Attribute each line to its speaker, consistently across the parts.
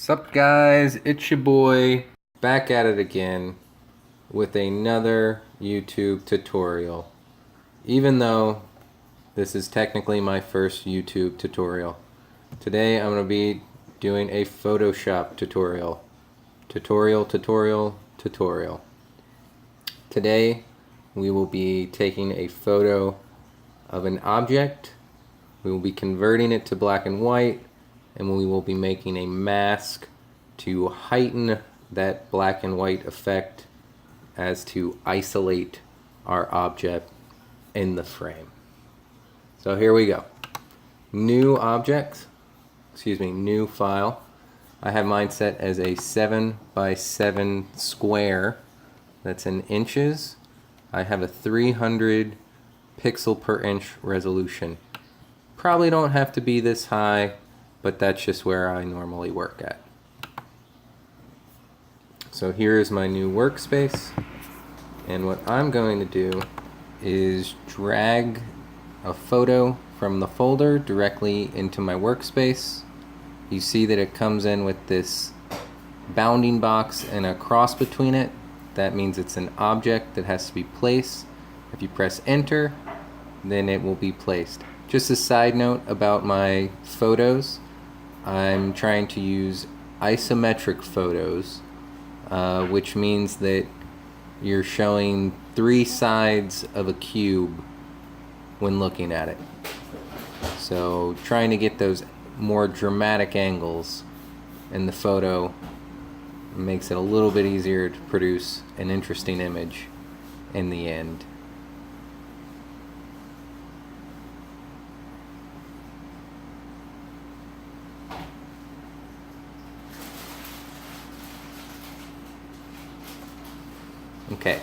Speaker 1: Sup guys, it's your boy back at it again with another YouTube tutorial. Even though this is technically my first YouTube tutorial. Today I'm going to be doing a Photoshop tutorial. Tutorial. Today we will be taking a photo of an object. We will be converting it to black and white, and we will be making a mask to heighten that black and white effect as to isolate our object in the frame. So here we go. New file. I have mine set as a 7x7 square. That's in inches. I have a 300 pixel per inch resolution. Probably don't have to be this high, but that's just where I normally work at. So here is my new workspace, and what I'm going to do is drag a photo from the folder directly into my workspace. You see that it comes in with this bounding box and a cross between it. That means it's an object that has to be placed. If you press enter, then it will be placed. Just a side note about my photos, I'm trying to use isometric photos, which means that you're showing 3 sides of a cube when looking at it. So trying to get those more dramatic angles in the photo makes it a little bit easier to produce an interesting image in the end. Okay,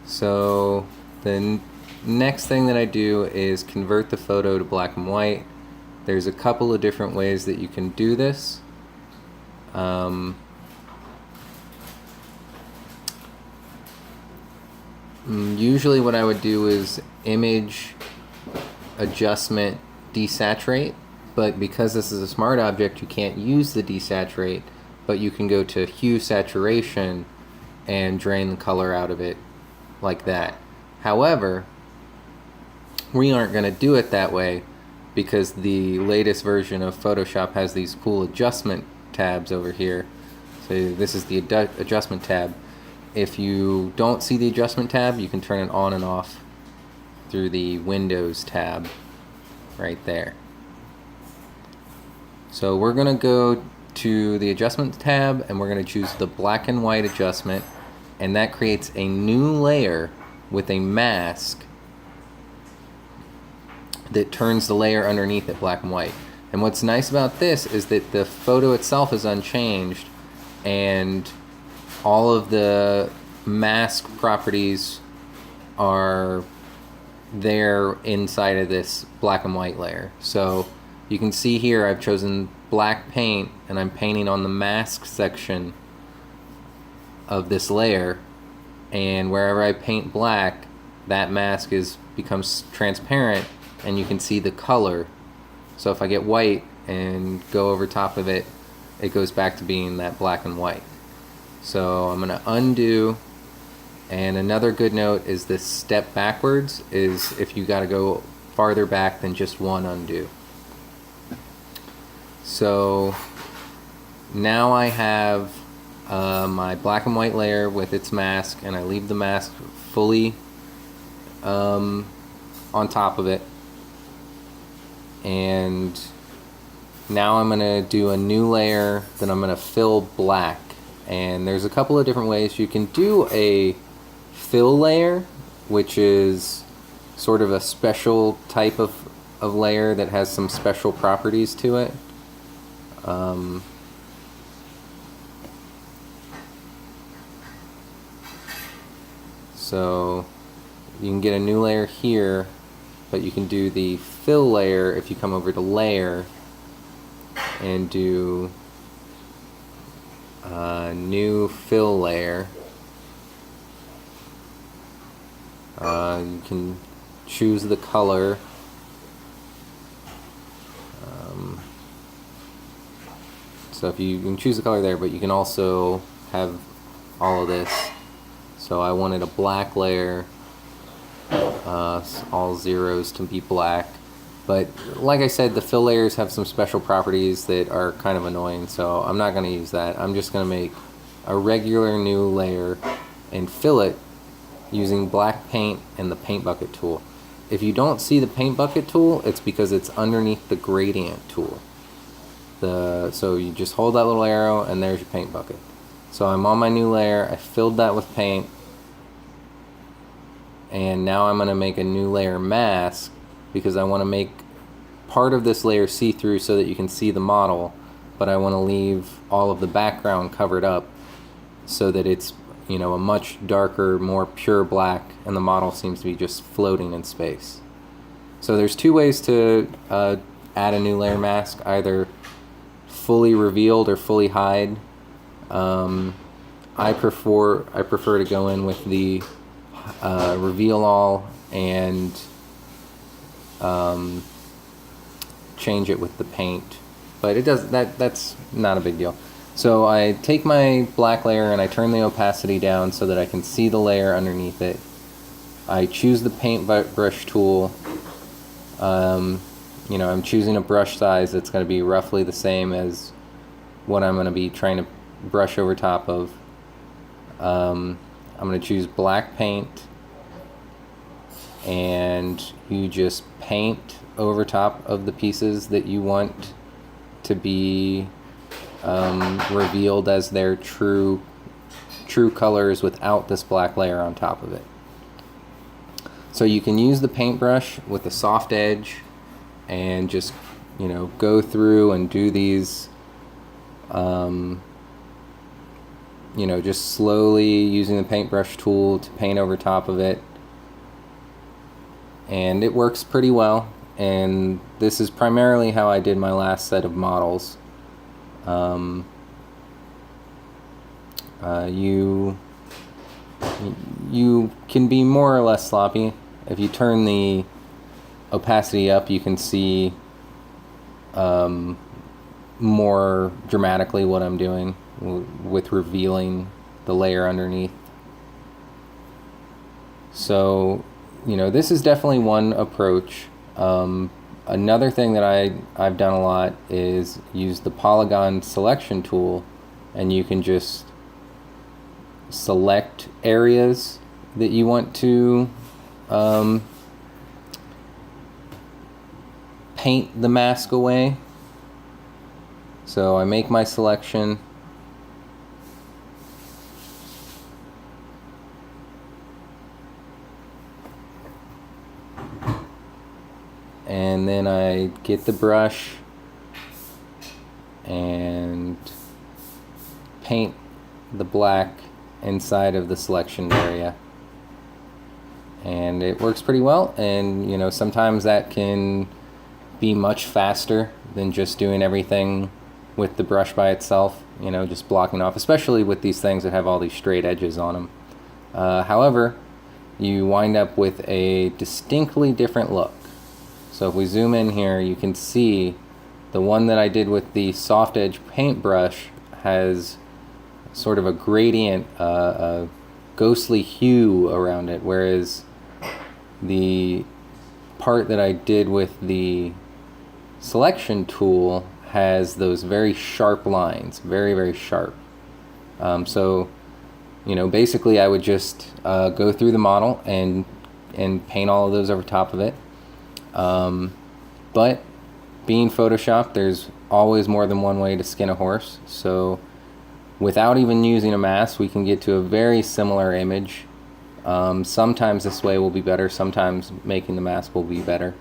Speaker 1: so the next thing that I do is convert the photo to black and white. There's a couple of different ways that you can do this. Usually what I would do is image adjustment desaturate, but because this is a smart object you can't use the desaturate, but you can go to hue saturation and drain the color out of it like that. However, we aren't going to do it that way because the latest version of Photoshop has these cool adjustment tabs over here. So this is the adjustment tab. If you don't see the adjustment tab, you can turn it on and off through the Windows tab right there. So we're going to go to the adjustment tab and we're going to choose the black and white adjustment, and that creates a new layer with a mask that turns the layer underneath it black and white. And what's nice about this is that the photo itself is unchanged and all of the mask properties are there inside of this black and white layer. So you can see here I've chosen black paint and I'm painting on the mask section of this layer, and wherever I paint black, that mask becomes transparent and you can see the color. So if I get white and go over top of it, it goes back to being that black and white. So I'm going to undo, and another good note is this step backwards is if you got to go farther back than just one undo. So now I have my black and white layer with its mask, and I leave the mask fully on top of it. And now I'm going to do a new layer that I'm going to fill black. And there's a couple of different ways you can do a fill layer, which is sort of a special type of layer that has some special properties to it. So you can get a new layer here, but you can do the fill layer if you come over to layer and do a new fill layer. You can choose the color. So if you can choose the color there, but you can also have all of this. So I wanted a black layer, all zeros to be black. But like I said, the fill layers have some special properties that are kind of annoying, so I'm not going to use that. I'm just going to make a regular new layer and fill it using black paint and the paint bucket tool. If you don't see the paint bucket tool, it's because it's underneath the gradient tool. So you just hold that little arrow and there's your paint bucket. So I'm on my new layer, I filled that with paint, and now I'm going to make a new layer mask because I want to make part of this layer see-through so that you can see the model, but I want to leave all of the background covered up so that it's, you know, a much darker, more pure black, and the model seems to be just floating in space. So there's two ways to add a new layer mask, either fully revealed or fully hide. I prefer to go in with the reveal all and change it with the paint, but it does that's not a big deal. So I take my black layer and I turn the opacity down so that I can see the layer underneath it. I choose the paint brush tool. You know, I'm choosing a brush size that's going to be roughly the same as what I'm going to be trying to brush over top of. I'm going to choose black paint, and you just paint over top of the pieces that you want to be revealed as their true colors without this black layer on top of it. So you can use the paintbrush with a soft edge and just, you know, go through and do these, you know, just slowly using the paintbrush tool to paint over top of it. And it works pretty well. And this is primarily how I did my last set of models. You can be more or less sloppy. If you turn the opacity up, you can see more dramatically what I'm doing with revealing the layer underneath. So, you know, this is definitely one approach. Another thing that I've done a lot is use the polygon selection tool, and you can just select areas that you want to paint the mask away. So I make my selection, and then I get the brush and paint the black inside of the selection area, and it works pretty well. And you know, sometimes that can be much faster than just doing everything with the brush by itself, you know, just blocking off, especially with these things that have all these straight edges on them. However, you wind up with a distinctly different look. So if we zoom in here, you can see the one that I did with the soft edge paintbrush has sort of a gradient, a ghostly hue around it, whereas the part that I did with the selection tool has those very sharp lines, very, very sharp. So, you know, basically I would just go through the model and paint all of those over top of it. But being Photoshop, there's always more than one way to skin a horse. So without even using a mask, we can get to a very similar image. Sometimes this way will be better, sometimes making the mask will be better.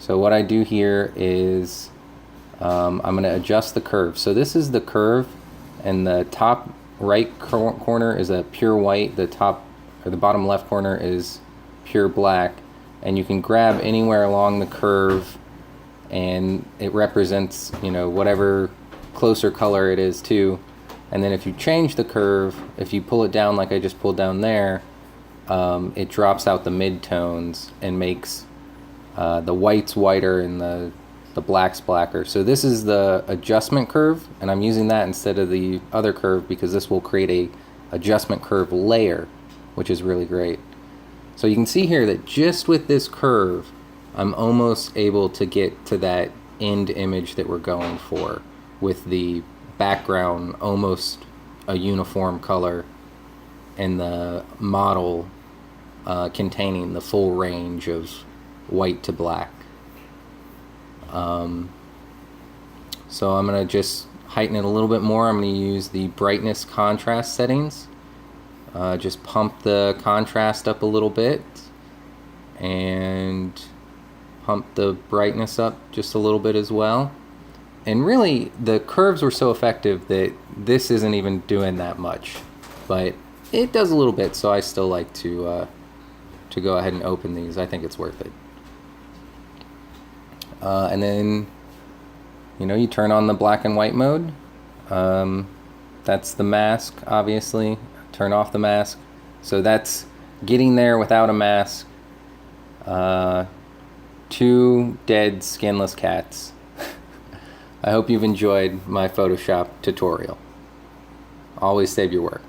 Speaker 1: So what I do here is I'm going to adjust the curve. So this is the curve, and the top right corner is a pure white, the top or the bottom left corner is pure black, and you can grab anywhere along the curve and it represents, you know, whatever closer color it is too. And then if you change the curve, if you pull it down like I just pulled down there, it drops out the mid-tones and makes the whites whiter and the the black's blacker. So this is the adjustment curve, and I'm using that instead of the other curve because this will create a adjustment curve layer, which is really great. So you can see here that just with this curve, I'm almost able to get to that end image that we're going for, with the background almost a uniform color and the model containing the full range of white to black. So I'm going to just heighten it a little bit more. I'm going to use the brightness contrast settings. Just pump the contrast up a little bit and pump the brightness up just a little bit as well. And really, the curves were so effective that this isn't even doing that much, but it does a little bit, so I still like to go ahead and open these. I think it's worth it. And then, you turn on the black and white mode. That's the mask, obviously. Turn off the mask. So that's getting there without a mask. 2 dead skinless cats. I hope you've enjoyed my Photoshop tutorial. Always save your work.